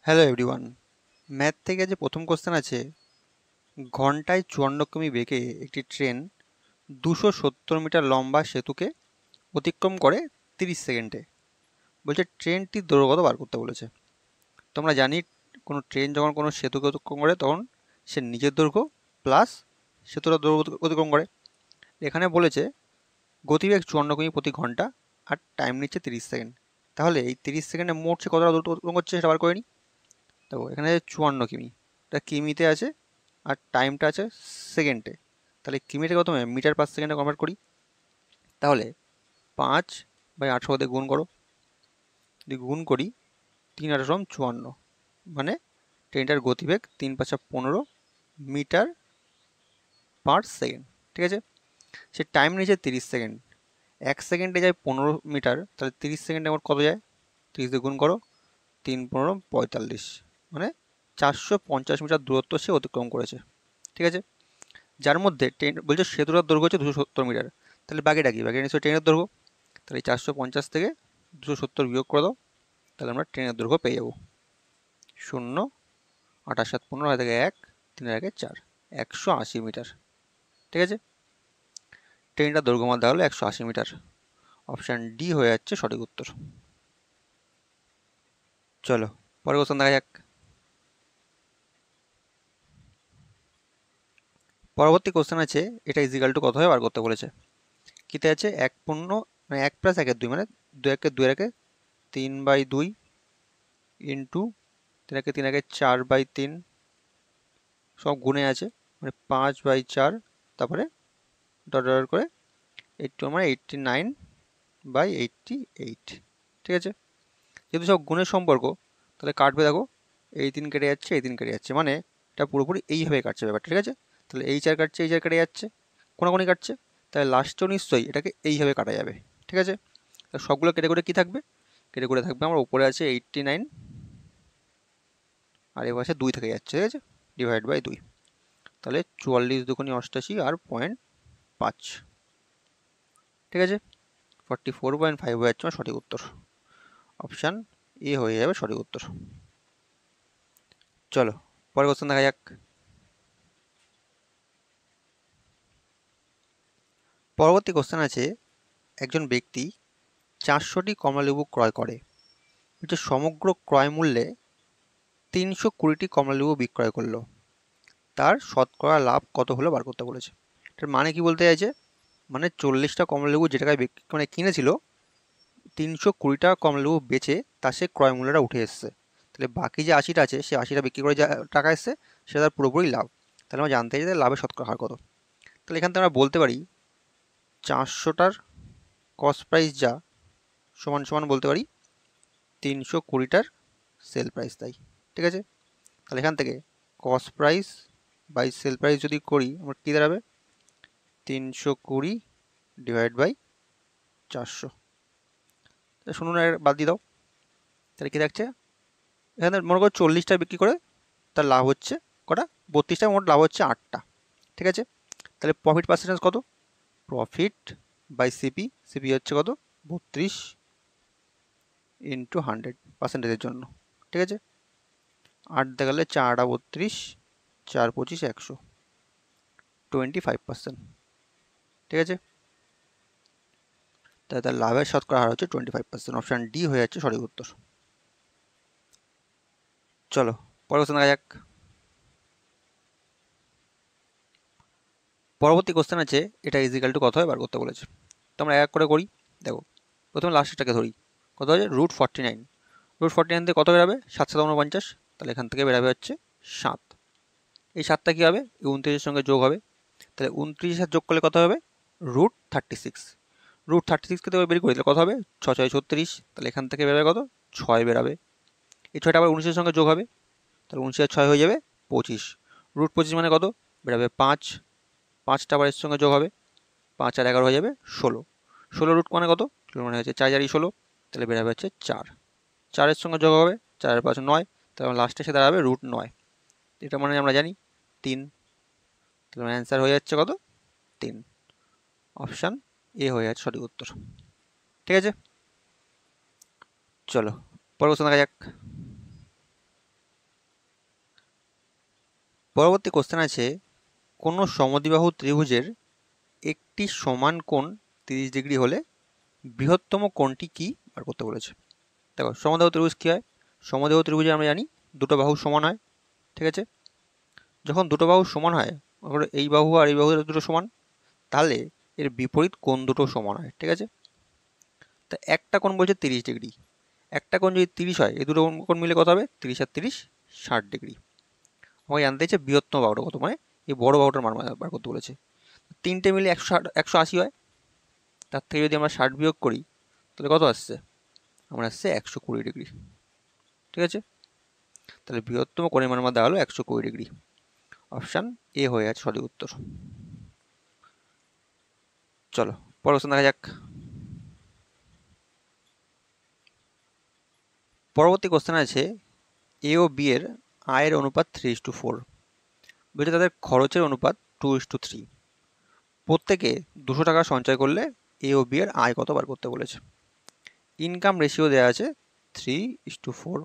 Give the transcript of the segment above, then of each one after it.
Hello everyone. Math থেকে যে প্রথম কোশ্চেন আছে, ঘন্টায় 54 কিমি বেগে একটি ট্রেন 270 মিটার লম্বা সেতুকে অতিক্রম করে 30 সেকেন্ডে। বলছে ট্রেনটির দৈর্ঘ্য কত বার করতে বলেছে। তোমরা জানি কোনো ট্রেন যখন কোনো সেতুকে অতিক্রম করে তখন সে নিজের দৈর্ঘ্য প্লাস সেতুটার দৈর্ঘ্য অতিক্রম করে। এখানে বলেছে গতিবেগ 54 কিমি প্রতি ঘন্টা আর টাইম নিচ্ছে 30 সেকেন্ড। তাহলে এই 30 সেকেন্ডে মোট সে কতটা দূরত্ব অতিক্রম করছে সেটা বার করে নিই। তো এখানে 54 কিমি, এটা কিমিতে আছে আর টাইমটা আছে সেকেন্ডে। তাহলে কিমিটাকে প্রথমে মিটার পার সেকেন্ডে কনভার্ট করি। তাহলে 5/18 দিয়ে গুণ করো। যদি গুণ করি 3×8=54, মানে ট্রেনটার গতিবেগ 3×5=15 মিটার পার সেকেন্ড। ঠিক আছে, সে টাইম নিয়েছে 30 সেকেন্ড। 1 সেকেন্ডে যায় 15 মিটার, তাহলে 30 সেকেন্ডে আমার কত যায়? 30 দিয়ে গুণ করো, 3×15=45, মানে 450 মিটার দূরত্ব সে অতিক্রম করেছে। ঠিক আছে, যার মধ্যে ট্রেন বলছে সেতুটার দৈর্ঘ্য হচ্ছে 270 মিটার। তাহলে বাকিটা কি? বাকি নিশ্চয়ই ট্রেনের দৈর্ঘ্য। তাহলে 450 থেকে 270 বিয়োগ করে দাও, তাহলে আমরা ট্রেনের দৈর্ঘ্য পেয়ে যাবো 0, 8 7 15 হয় থেকে 1, 3 1 4, 180 মিটার। ঠিক আছে, ট্রেনটার দৈর্ঘ্য মাত্রা হলো 180 মিটার। অপশান ডি হয়ে যাচ্ছে সঠিক উত্তর। চলো পরের কোশ্চেন দেখা যাক। পরবর্তী কোশ্চেন আছে, এটা ইজিক্যাল টু কত হয় বার করতে বলেছে। কিতে আছে 1 মানে 1 + 1 2, মানে 2 1 2 1 3/2 ইন্টু 3 1 4/3, সব গুণে আছে, মানে 5/4, তারপরে ডট ডট করে 80 মানে 89/88। ঠিক আছে, যেহেতু সব গুণের সম্পর্ক তাহলে কাটবে, দেখো এই 3 কেটে যাচ্ছে, এই 3 কেটে যাচ্ছে, মানে এটা পুরোপুরি এইভাবে কাটছে ব্যাপারটা। ঠিক আছে, তাহলে এই 4 কাটছে, এই 4 কেটে যাচ্ছে, কোনাকুনি কাটছে, তাহলে লাস্টেও নিশ্চয়ই এটাকে এইভাবে কাটা যাবে। ঠিক আছে, সবগুলো কেটে করে কী থাকবে? কেটে করে থাকবে আমার উপরে আছে 89 আর এ পাশে 2 থেকে যাচ্ছে। ঠিক আছে, /2, তাহলে 44 দুগুণে 88 আর 0.5। ঠিক আছে, 44.5 হয়ে যাচ্ছে আমার সঠিক উত্তর। অপশান এ হয়ে যাবে সঠিক উত্তর। চলো পরের কোশ্চেন দেখা যাক। পরবর্তী কোশ্চেন আছে, একজন ব্যক্তি 400টি কমলালেবু ক্রয় করে, যে সমগ্র ক্রয় মূল্যে 320টি কমলালেবু বিক্রয় করলো, তার শতকরা লাভ কত হলো বার করতে বলেছে। এটার মানে কি বলতে চাইছে, মানে 40টা কমলালেবু যে টাকায় মানে কিনেছিল, 320 টাকা কমলালেবু বেচে তার সে ক্রয় মূল্যটা উঠে এসছে। তাহলে বাকি যে 80টা আছে, সে 80টা বিক্রি করে যা টাকা এসছে সেটা তার পুরোপুরি লাভ। তাহলে আমরা জানতে চাই যে লাভের শতকরা হার কত। তাহলে এখান থেকে আমরা বলতে পারি 400টার কস্ট প্রাইস যা সমান সমান বলতে পারি 320টার সেল প্রাইস তাই। ঠিক আছে, তাহলে এখান থেকে cost price by sell price যদি করি আমার কী দাঁড়াবে? 320/400। শুনুন, বাদ দিয়ে দাও, তাহলে কী থাকছে? এখানে মনে করো 40টা বিক্রি করে তার লাভ হচ্ছে কটা? 32টা, মোট লাভ হচ্ছে 8টা। ঠিক আছে, তাহলে প্রফিট পার্সেন্টেজ কত? প্রফিট বাই সিপি, সিপি হচ্ছে কত? 32 ইন্টু 100 পার্সেন্টেজের জন্য। ঠিক আছে, 8 দেখালে 4 8 32, 4 25 100, 25%। ঠিক আছে, তাহলে তার লাভের শতকরা হার হচ্ছে 25%। অপশান ডি হয়ে যাচ্ছে সঠিক উত্তর। চলো পরের কোশ্চেন দেখা যাক। পরবর্তী কোশ্চেন আছে, এটা ইজিক্যাল টু কত হয় বার করতে বলেছে। তো আমরা এক করে করি। দেখো প্রথমে লাস্টটাকে ধরি, কত আছে? √49। √49 থেকে কত বেরাবে? 7 7 49, তাহলে এখান থেকে বেরাবে হচ্ছে 7। এই 7টা কী হবে? এই 29-এর সঙ্গে যোগ হবে, তাহলে 29-এর সাথে যোগ করলে কত হবে? √36। √36কে তো বের করি, তাহলে কত হবে? 6 6 36, তাহলে এখান থেকে বেরাবে কত? 6 বেরাবে। এই 6টা আবার 19-এর সঙ্গে যোগ হবে, তাহলে 19 আর 6 হয়ে যাবে 25। √25 মানে কত? বেরাবে 5। 5টা আবার এর সঙ্গে যোগ হবে, 5 আর 11 হয়ে যাবে 16। 16 রুট মানে কত? 16 মানে হচ্ছে 4 4 16, তাহলে বেরাবে হচ্ছে 4। 4-এর সঙ্গে যোগ হবে, 4 আর 5 9, তাহলে লাস্টে এসে দাঁড়াবে √9। এটা মানে আমরা জানি 3, তাহলে অ্যান্সার হয়ে যাচ্ছে কত? 3। অপশান এ হয়ে যাচ্ছে সঠিক উত্তর। ঠিক আছে, চলো পরের কোশ্চেন দেখা যাক। পরবর্তী কোশ্চেন আছে, কোনো সমদ্বিবাহু ত্রিভুজের একটি সমান কোণ 30 ডিগ্রি হলে বৃহত্তম কোণটি কি বার করতে বলেছে। দেখো সমদ্বিবাহু ত্রিভুজ কী হয়? সমদ্বিবাহু ত্রিভুজে আমরা জানি দুটো বাহু সমান হয়, ঠিক আছে? যখন দুটো বাহু সমান হয়, এই বাহু আর এই বাহু দুটো সমান, তাহলে এর বিপরীত কোণ দুটো সমান হয়, ঠিক আছে? তা একটা কোণ বলছে 30 ডিগ্রি, একটা কোণ যদি 30 হয়, এই দুটো কোণ মিলে কত হবে? 30 আর 30 60 ডিগ্রি। আমাকে জানতে চাইছে বৃহত্তম বাহুটা কত, মানে এই বড় বাহুটার মান বার করতে বলেছে। তিনটে মিলে 180 হয়, তার থেকে যদি আমরা 60 বিয়োগ করি তাহলে কত আসছে? আমার আসছে 120 ডিগ্রি, ঠিক আছে? তাহলে বৃহত্তম কোণের মান দেওয়া হলো 120 ডিগ্রি। অপশান এ হয়ে আছে সঠিক উত্তর। চলো পরের কোশ্চেন দেখা যাক। পরবর্তী কোশ্চেন আছে, এ ও বি এর আয়ের অনুপাত 3:4, বলছে তাদের খরচের অনুপাত 2:3। প্রত্যেকে 200 টাকা সঞ্চয় করলে এ ও বি এর আয় কত বার করতে বলেছে। ইনকাম রেশিও দেওয়া আছে 3:4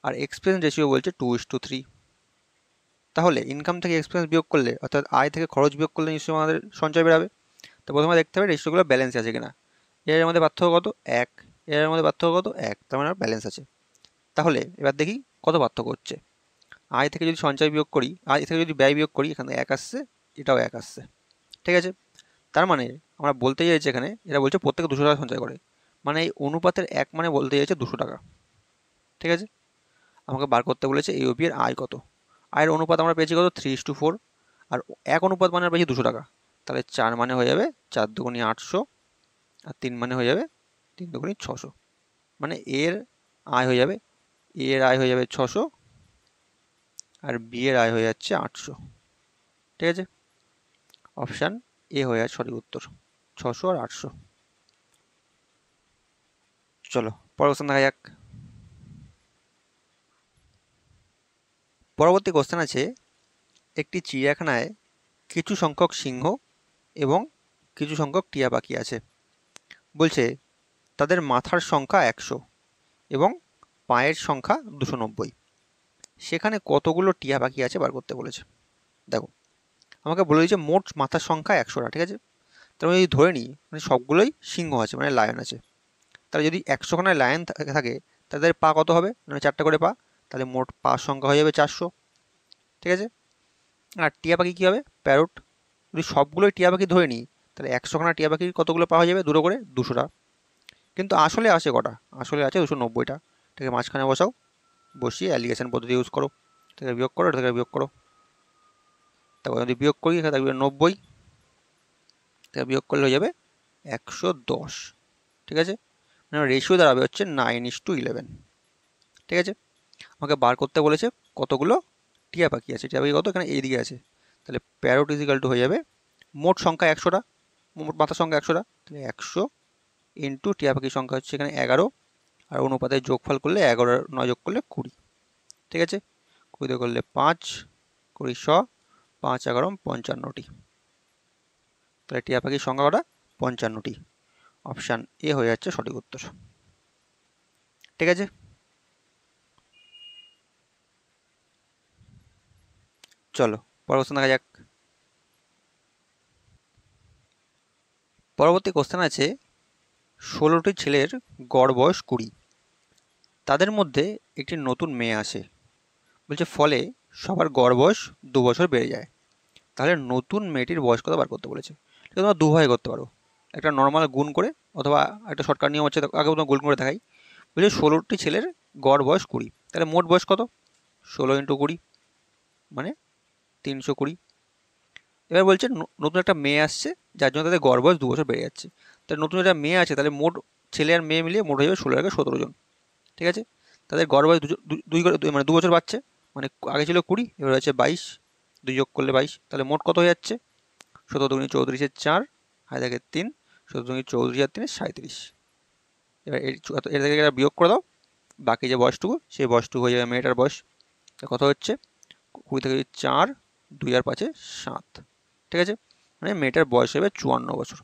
আর এক্সপেন্স রেশিও বলছে 2:3। তাহলে ইনকাম থেকে এক্সপেন্স বিয়োগ করলে, অর্থাৎ আয় থেকে খরচ বিয়োগ করলে নিশ্চয়ই আমাদের সঞ্চয় বেরাবে। তো প্রথমে দেখতে হবে রেশিওগুলো ব্যালেন্স আছে কিনা। এর মধ্যে পার্থক্য কত? 1। এর মধ্যে পার্থক্য কত? 1। তার মানে ব্যালেন্স আছে। তাহলে এবার দেখি কত পার্থক্য হচ্ছে। আয় থেকে যদি সঞ্চয় বিয়োগ করি, আয় থেকে যদি ব্যয় বিয়োগ করি, এখানে 1 আসছে, এটাও 1 আসছে, ঠিক আছে? তার মানে আমরা বলতে চাইছি এখানে, এরা বলছে প্রত্যেকে 200 টাকা সঞ্চয় করে, মানে এই অনুপাতের 1 মানে বলতে চাইছে 200 টাকা, ঠিক আছে? আমাকে বার করতে বলেছে এ ও বি এর আয় কত। আয়ের অনুপাত আমরা পেয়েছি কত? 3:4। আর 1 অনুপাত মানে পেয়েছি 200 টাকা। তাহলে 4 মানে হয়ে যাবে 4 দুগুণী 800, আর 3 মানে হয়ে যাবে 3 দুগুণী 600। মানে এর আয় হয়ে যাবে, এ এর আয় হয়ে যাবে 600 আর বি এর আয় হয়ে যাচ্ছে 800, ঠিক আছে? অপশান এ হয়ে যাচ্ছে সঠিক উত্তর, 600 আর 800। চলো পরের কোশ্চেন দেখা যাক। পরবর্তী কোশ্চেন আছে, একটি চিড়িয়াখানায় কিছু সংখ্যক সিংহ এবং কিছু সংখ্যক টিয়া পাখি আছে। বলছে তাদের মাথার সংখ্যা 100 এবং পায়ের সংখ্যা 290। সেখানে কতগুলো টিয়া পাখি আছে বার করতে বলেছে। দেখো আমাকে বলে দিয়েছে মোট মাথার সংখ্যা 100টা, ঠিক আছে? তার মানে যদি ধরে নিই মানে সবগুলোই সিংহ আছে, মানে লায়ন আছে। তাহলে যদি 100খানায় লায়ন থাকে, তাদের পা কত হবে? মানে 4টা করে পা, তাহলে মোট পা সংখ্যা হয়ে যাবে 400, ঠিক আছে? আর টিয়া পাখি কী হবে? প্যারট। যদি সবগুলোই টিয়া পাখি ধরে নিই, তাহলে 100খানা টিয়া পাখির কতগুলো পা হয়ে যাবে? দুটো করে, 200টা। কিন্তু আসলে আছে কটা? আসলে আছে 290টা। থেকে মাঝখানে বসাও, বসিয়ে অ্যালিগেশন পদ্ধতি ইউজ করো, থেকে বিয়োগ করো, এটা থেকে বিয়োগ করো। তারপর যদি বিয়োগ করি এখানে থাকবে 90, থেকে বিয়োগ করলে হয়ে যাবে 110, ঠিক আছে? মানে রেশিও দাঁড়াবে হচ্ছে 9:11, ঠিক আছে? আমাকে বার করতে বলেছে কতগুলো টিয়া পাখি আছে। টিয়া পাখি কত? এখানে এইদিকে আছে। তাহলে প্যারট ইজিক্যাল টু হয়ে যাবে মোট সংখ্যা 100টা, মোট মাথার সংখ্যা 100টা, তাহলে 100 ইন্টু টিয়া পাখির সংখ্যা হচ্ছে এখানে 11, আর অনুপাতের যোগফল করলে 11 9 যোগ করলে 20, ঠিক আছে? 20 করলে 5, 20 5 11 55টি। তাহলে টিয়া পাখির সংখ্যা কটা? 55টি। অপশান এ হয়ে যাচ্ছে সঠিক উত্তর, ঠিক আছে? চলো পরের কোশ্চেন দেখা যাক। পরবর্তী কোশ্চেন আছে, 16টি ছেলের গড় বয়স 20। তাদের মধ্যে একটি নতুন মেয়ে আসে। বলছে ফলে সবার গড় বয়স 2 বছর বেড়ে যায়। তাহলে নতুন মেয়েটির বয়স কত বার করতে বলেছে। এটা তোমরা দুভাবে করতে পারো, একটা নর্মাল গুণ করে, অথবা একটা শর্টকাট নিয়ম হচ্ছে আগে তোমরা গুণ করে দেখাই। বলছে 16টি ছেলের গড় বয়স 20, তাহলে মোট বয়স কত? 16 ইন্টু 20 মানে 320। এবার বলছে নতুন একটা মেয়ে আসছে, যার জন্য তাদের গড় বয়স 2 বছর বেড়ে যাচ্ছে। তাহলে নতুন একটা মেয়ে আছে, তাহলে মোট ছেলে আর মেয়ে মিলিয়ে মোট হয়ে যাবে 16 থেকে 17 জন, ঠিক আছে? তাদের গড় বয়স মানে 2 বছর বাড়ছে, মানে আগে ছিল 20, এবার হচ্ছে 22, 2 যোগ করলে 22, তাহলে মোট কত হয়ে যাচ্ছে? 17 দুগুণী 34 4, হাই দেখে 3, 17 দুগুণী 34 আর 3 37। এবার এর থেকে এরা বিয়োগ করে দাও, বাকি যে বয়সটুকু সেই বয়সটুকু হয়ে যাবে মেয়েটার বয়স। কত হচ্ছে? 20 থেকে 4, 2 আর 5 7, ঠিক আছে? মানে মেয়েটার বয়স হবে 54 বছর,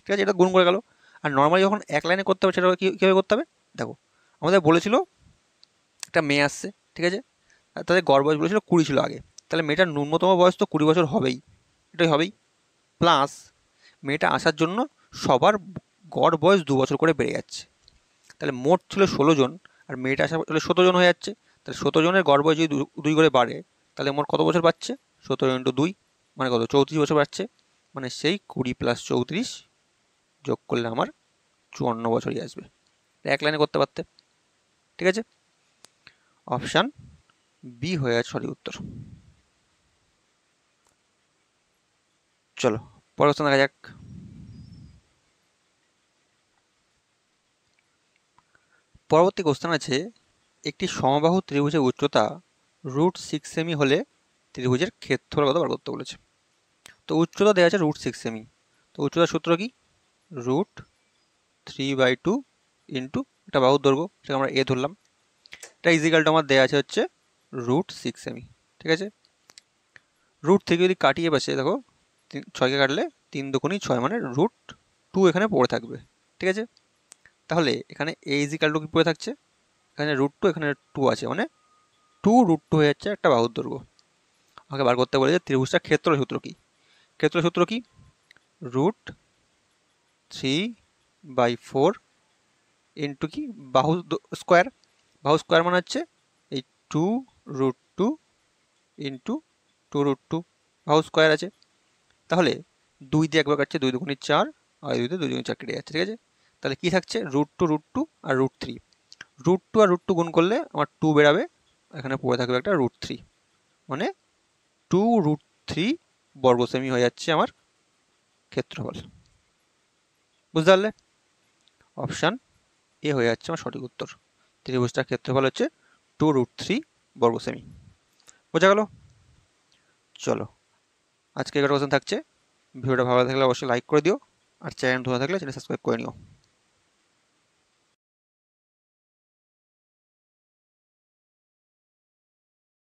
ঠিক আছে? এটা গুণ করে গেল। আর নর্মালি যখন এক লাইনে করতে হবে সেটা কীভাবে করতে হবে? দেখো আমাদের বলেছিল একটা মেয়ে আসছে, ঠিক আছে? আর তাদের গড় বয়স বলেছিল 20 ছিল আগে, তাহলে মেয়েটার ন্যূনতম বয়স তো 20 বছর হবেই, এটাই হবেই। প্লাস মেয়েটা আসার জন্য সবার গড় বয়স 2 বছর করে বেড়ে যাচ্ছে। তাহলে মোট ছিল 16 জন, আর মেয়েটা আসা তাহলে 17 জন হয়ে যাচ্ছে। তাহলে 17 জনের গড় বয়স যদি 2 করে বাড়ে, তাহলে মোট কত বছর পাচ্ছে? 17 ইন্টু 2 মানে কত? 34 বছর পাচ্ছে। মানে সেই 20 প্লাস 34 যোগ করলে আমার 54 বছরই আসবে। এক লাইনে করতে পারতে। ঠিক আছে, অপশান বি হয়ে যাচ্ছে সঠিক উত্তর। চলো পরের প্রশ্ন দেখা যাক। পরবর্তী কোশ্চেন আছে, একটি সমবাহু ত্রিভুজের উচ্চতা √6 সেমি হলে ত্রিভুজের ক্ষেত্রফল কত বার করতে বলেছে। তো উচ্চতা দেওয়া আছে √6 সেমি। তো উচ্চতার সূত্র কি? √3/2 ইন্টু একটা বাহুর দৈর্ঘ্য, সেটা আমরা এ ধরলাম। এটা ইজিক্যালটা আমার দেওয়া আছে হচ্ছে √6 সেমি। ঠিক আছে, √3 যদি কাটিয়ে পাশে দেখো 6কে কাটলে 3 দুগুণী 6 মানে √2 এখানে পড়ে থাকবে। ঠিক আছে, তাহলে এখানে এ ইজিক্যালটু কি পড়ে থাকছে? এখানে √2 এখানে 2 আছে, মানে 2√2 হয়ে যাচ্ছে একটা বাহুর দৈর্ঘ্য। আমাকে বার করতে বলেছে ত্রিভুজটা ক্ষেত্র সূত্র কি। ক্ষেত্র সূত্র কি? √3/4 ইন্টু কি বাহু স্কোয়ার। বাহু স্কোয়ার মানে হচ্ছে এই 2√2 ইন্টু 2√2, বাহু স্কোয়ার আছে। তাহলে 2 দিয়ে একবার কাটছে, 2 দুগুণী 4, আর 2 দিয়ে 2 দুগুণী 4 কেটে যাচ্ছে। ঠিক আছে, তাহলে কি থাকছে? √2 আর √3। √2 আর √2 গুণ করলে আমার 2 বেরাবে, এখানে পড়ে থাকবে একটা √3, মানে 2√3 বর্গ সেমি হয়ে যাচ্ছে আমার ক্ষেত্রফল। বুঝতে পারলে? অপশান এ হয়ে যাচ্ছে আমার সঠিক উত্তর। ত্রিভুজটার ক্ষেত্রফল হচ্ছে 2√3 বর্গ সেমি। বোঝা গেল? চলো আজকে একটা কোশ্চেন থাকছে। ভিডিওটা ভালো থাকলে অবশ্যই লাইক করে দিও, আর চ্যানেল ধরে থাকলে চ্যানেল সাবস্ক্রাইব করে নিও।